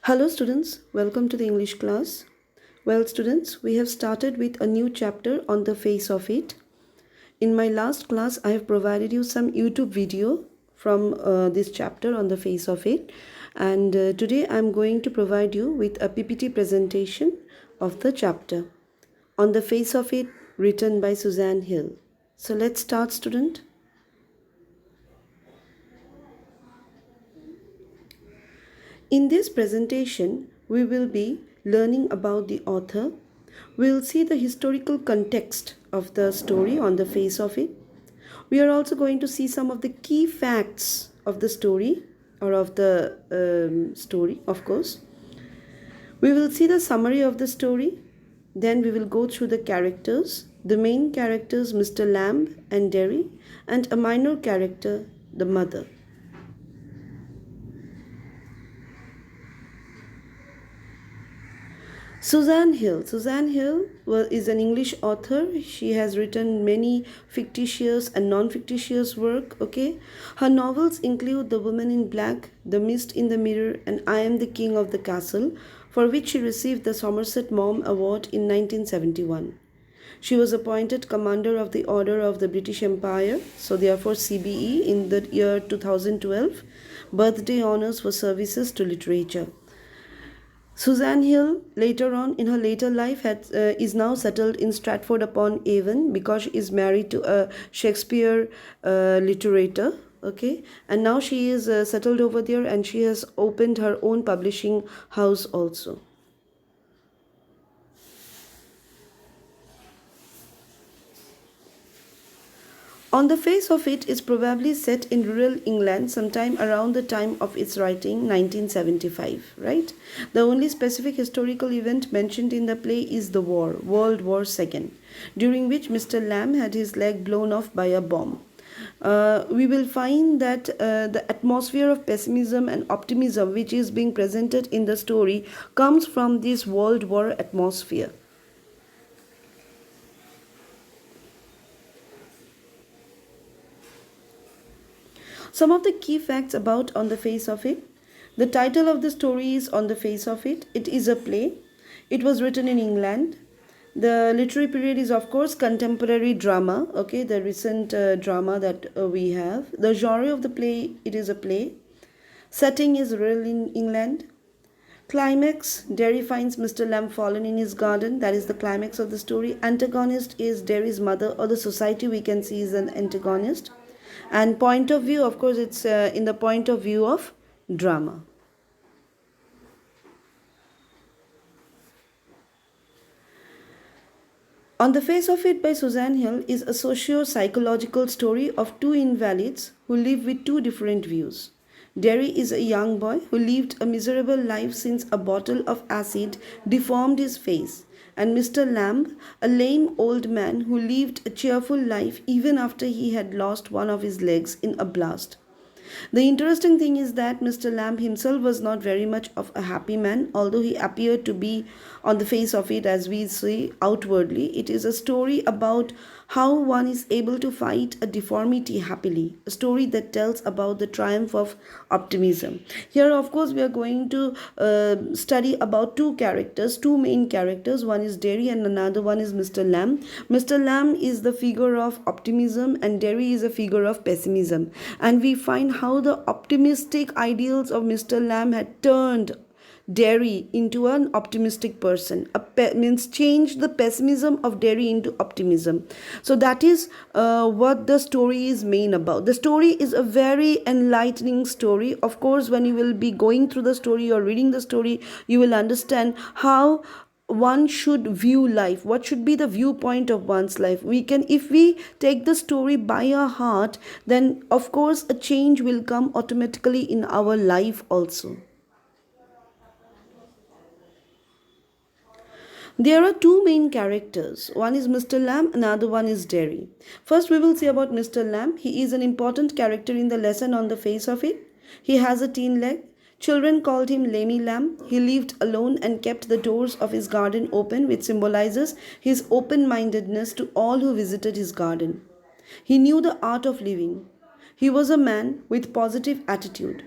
Hello students, welcome to the English class. Well students, we have started with a new chapter on the face of it. In my last class, I have provided you some YouTube video from this chapter on the face of it. And today I am going to provide you with a PPT presentation of the chapter on the face of it written by Suzanne Hill. So let's start student. In this presentation, we will be learning about the author. We'll see the historical context of the story on the face of it. We are also going to see some of the key facts of the story or of the story, of course. We will see the summary of the story. Then we will go through the characters, the main characters, Mr. Lamb and Derry, and a minor character, the mother. Suzanne Hill. Suzanne Hill is an English author. She has written many fictitious and non-fictitious work. Okay, her novels include The Woman in Black, The Mist in the Mirror, and I Am the King of the Castle, for which she received the Somerset Maugham Award in 1971. She was appointed Commander of the Order of the British Empire, so therefore CBE, in the year 2012. Birthday honors for services to literature. Suzanne Hill, later on in her later life, is now settled in Stratford-upon-Avon because she is married to a Shakespeare literator. Okay, and now she is settled over there, and she has opened her own publishing house also. On the face of it is probably set in rural England sometime around the time of its writing, 1975, right? The only specific historical event mentioned in the play is the war, World War II, during which Mr. Lamb had his leg blown off by a bomb. We will find that the atmosphere of pessimism and optimism which is being presented in the story comes from this World War atmosphere. Some of the key facts about On the Face of It. The title of the story is On the Face of It. It is a play. It was written in England. The literary period is, of course, contemporary drama. Okay, the recent drama that we have. The genre of the play, it is a play. Setting is rural in England. Climax, Derry finds Mr. Lamb fallen in his garden. That is the climax of the story. Antagonist is Derry's mother, or the society we can see is an antagonist. And point of view, of course, it's in the point of view of drama. On the Face of It by Suzanne Hill is a socio-psychological story of two invalids who live with two different views. Derry is a young boy who lived a miserable life since a bottle of acid deformed his face, and Mr. Lamb, a lame old man who lived a cheerful life even after he had lost one of his legs in a blast. The interesting thing is that Mr. Lamb himself was not very much of a happy man, although he appeared to be on the face of it as we see outwardly. It is a story about how one is able to fight a deformity happily, a story that tells about the triumph of optimism. Here, of course, we are going to study about two characters, two main characters. One is Derry and another one is Mr. Lamb. Mr. Lamb is the figure of optimism and Derry is a figure of pessimism. And we find how the optimistic ideals of Mr. Lamb had turned Derry into an optimistic person, means change the pessimism of Derry into optimism. So that is what the story is main about. The story is a very enlightening story. Of course, when you will be going through the story or reading the story, you will understand how one should view life, what should be the viewpoint of one's life. We can, if we take the story by our heart, then of course a change will come automatically in our life also. There are two main characters. One is Mr. Lamb, another one is Derry. First, we will see about Mr. Lamb. He is an important character in the lesson On the Face of It. He has a teen leg. Children called him Lammy Lamb. He lived alone and kept the doors of his garden open, which symbolizes his open-mindedness to all who visited his garden. He knew the art of living. He was a man with positive attitude.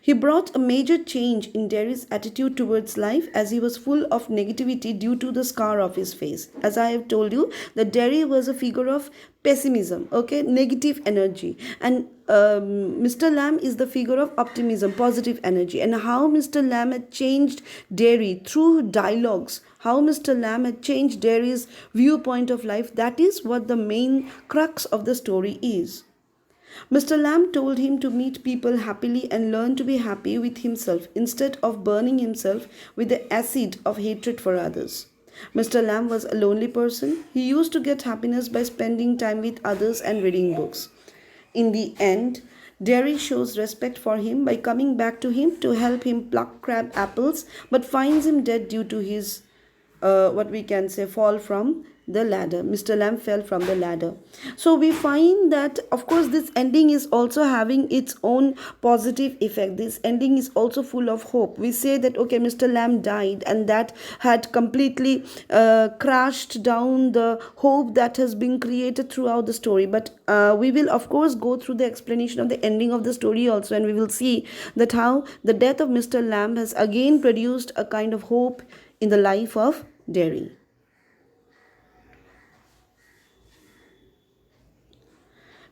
He brought a major change in Derry's attitude towards life as he was full of negativity due to the scar of his face. As I have told you, that Derry was a figure of pessimism, okay, negative energy, and Mr. Lamb is the figure of optimism, positive energy, and how Mr. Lamb had changed Derry through dialogues. How Mr. Lamb had changed Derry's viewpoint of life, that is what the main crux of the story is. Mr. Lamb told him to meet people happily and learn to be happy with himself instead of burning himself with the acid of hatred for others. Mr. Lamb was a lonely person. He used to get happiness by spending time with others and reading books. In the end, Derry shows respect for him by coming back to him to help him pluck crab apples, but finds him dead due to his what we can say fall from the ladder. Mr. Lamb fell from the ladder. So we find that of course this ending is also having its own positive effect. This ending is also full of hope. We say that okay, Mr. Lamb died and that had completely crashed down the hope that has been created throughout the story, but we will of course go through the explanation of the ending of the story also, and we will see that how the death of Mr. Lamb has again produced a kind of hope in the life of Derry.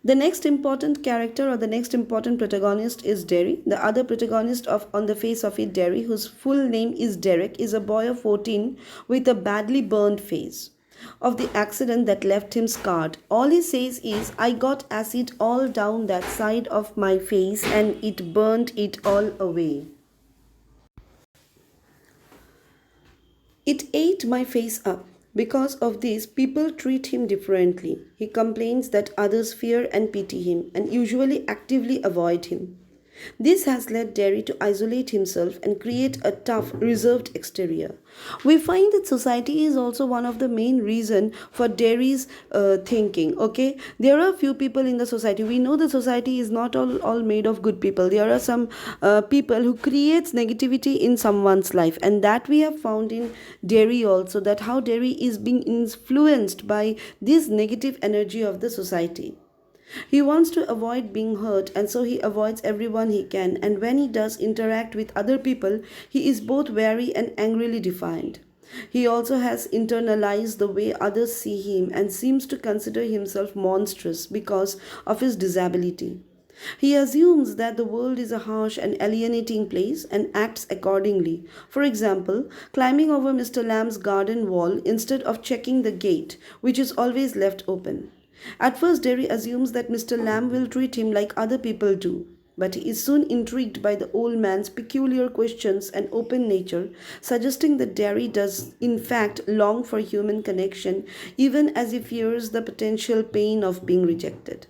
The next important character or the next important protagonist is Derry. The other protagonist of On the Face of It, Derry, whose full name is Derek, is a boy of 14 with a badly burned face of the accident that left him scarred. All he says is, I got acid all down that side of my face and it burned it all away. It ate my face up. Because of this, people treat him differently. He complains that others fear and pity him and usually actively avoid him. This has led Derry to isolate himself and create a tough, reserved exterior. We find that society is also one of the main reason for Derry's thinking. Okay, there are few people in the society. We know the society is not all made of good people. There are some people who creates negativity in someone's life, and that we have found in Derry also. That how Derry is being influenced by this negative energy of the society. He wants to avoid being hurt, and so he avoids everyone he can, and when he does interact with other people, he is both wary and angrily defiant. He also has internalized the way others see him and seems to consider himself monstrous because of his disability. He assumes that the world is a harsh and alienating place and acts accordingly. For example, climbing over Mr. Lamb's garden wall instead of checking the gate, which is always left open. At first, Derry assumes that Mr. Lamb will treat him like other people do, but he is soon intrigued by the old man's peculiar questions and open nature, suggesting that Derry does in fact long for human connection, even as he fears the potential pain of being rejected.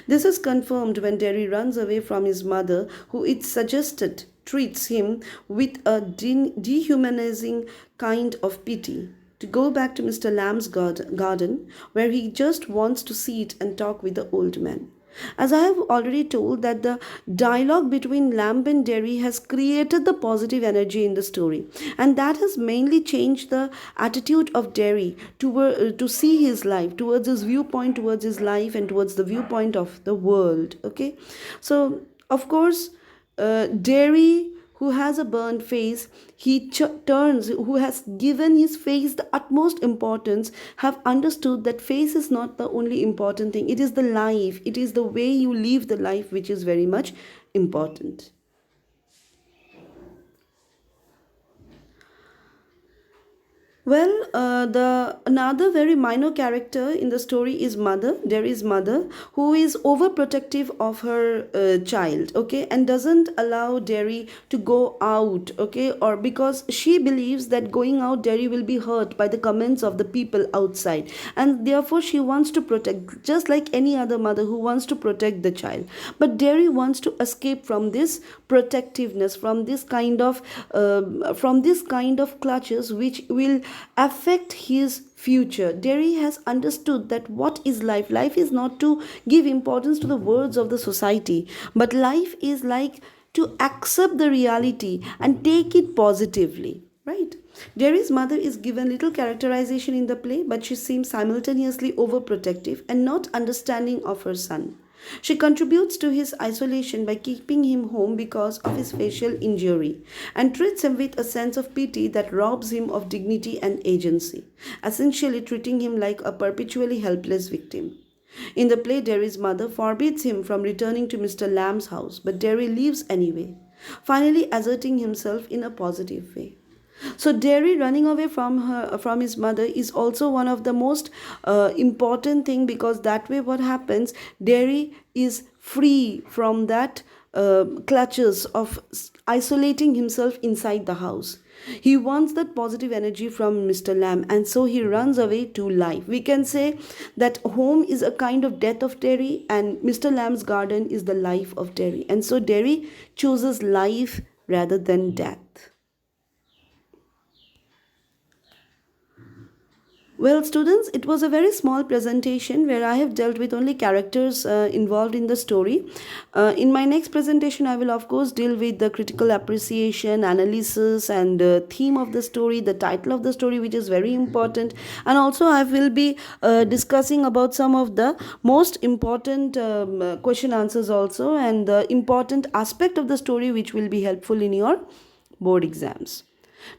This is confirmed when Derry runs away from his mother, who it's suggested treats him with a dehumanizing kind of pity, to go back to Mr. Lamb's garden, where he just wants to sit and talk with the old man. As I have already told, that the dialogue between Lamb and Derry has created the positive energy in the story, and that has mainly changed the attitude of Derry to see his life, towards his viewpoint, towards his life, and towards the viewpoint of the world. Okay, so of course, Derry, who has a burned face, who has given his face the utmost importance, have understood that face is not the only important thing. It is the life, it is the way you live the life which is very much important. Well, the another very minor character in the story is mother. Derry's mother, who is overprotective of her child, okay, and doesn't allow Derry to go out, okay, or because she believes that going out, Derry will be hurt by the comments of the people outside, and therefore she wants to protect, just like any other mother who wants to protect the child. But Derry wants to escape from this protectiveness, from this kind of clutches which will affect his future. Derry has understood that what is life? Life is not to give importance to the words of the society, but life is like to accept the reality and take it positively, right? Derry's mother is given little characterization in the play, but she seems simultaneously overprotective and not understanding of her son. She contributes to his isolation by keeping him home because of his facial injury and treats him with a sense of pity that robs him of dignity and agency, essentially treating him like a perpetually helpless victim. In the play, Derry's mother forbids him from returning to Mr. Lamb's house, but Derry leaves anyway, finally asserting himself in a positive way. So Derry running away from his mother is also one of the most important thing, because that way what happens, Derry is free from that clutches of isolating himself inside the house. He wants that positive energy from Mr. Lamb, and so he runs away to life. We can say that home is a kind of death of Derry, and Mr. Lamb's garden is the life of Derry. And so Derry chooses life rather than death. Well, students, it was a very small presentation where I have dealt with only characters involved in the story. In my next presentation, I will of course deal with the critical appreciation, analysis, and theme of the story, the title of the story, which is very important. And also, I will be discussing about some of the most important question answers also, and the important aspect of the story which will be helpful in your board exams.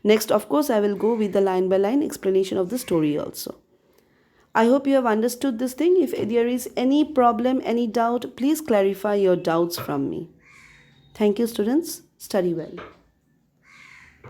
Next, of course, I will go with the line by line explanation of the story also. I hope you have understood this thing. If there is any problem, any doubt, please clarify your doubts from me. Thank you, students. Study well.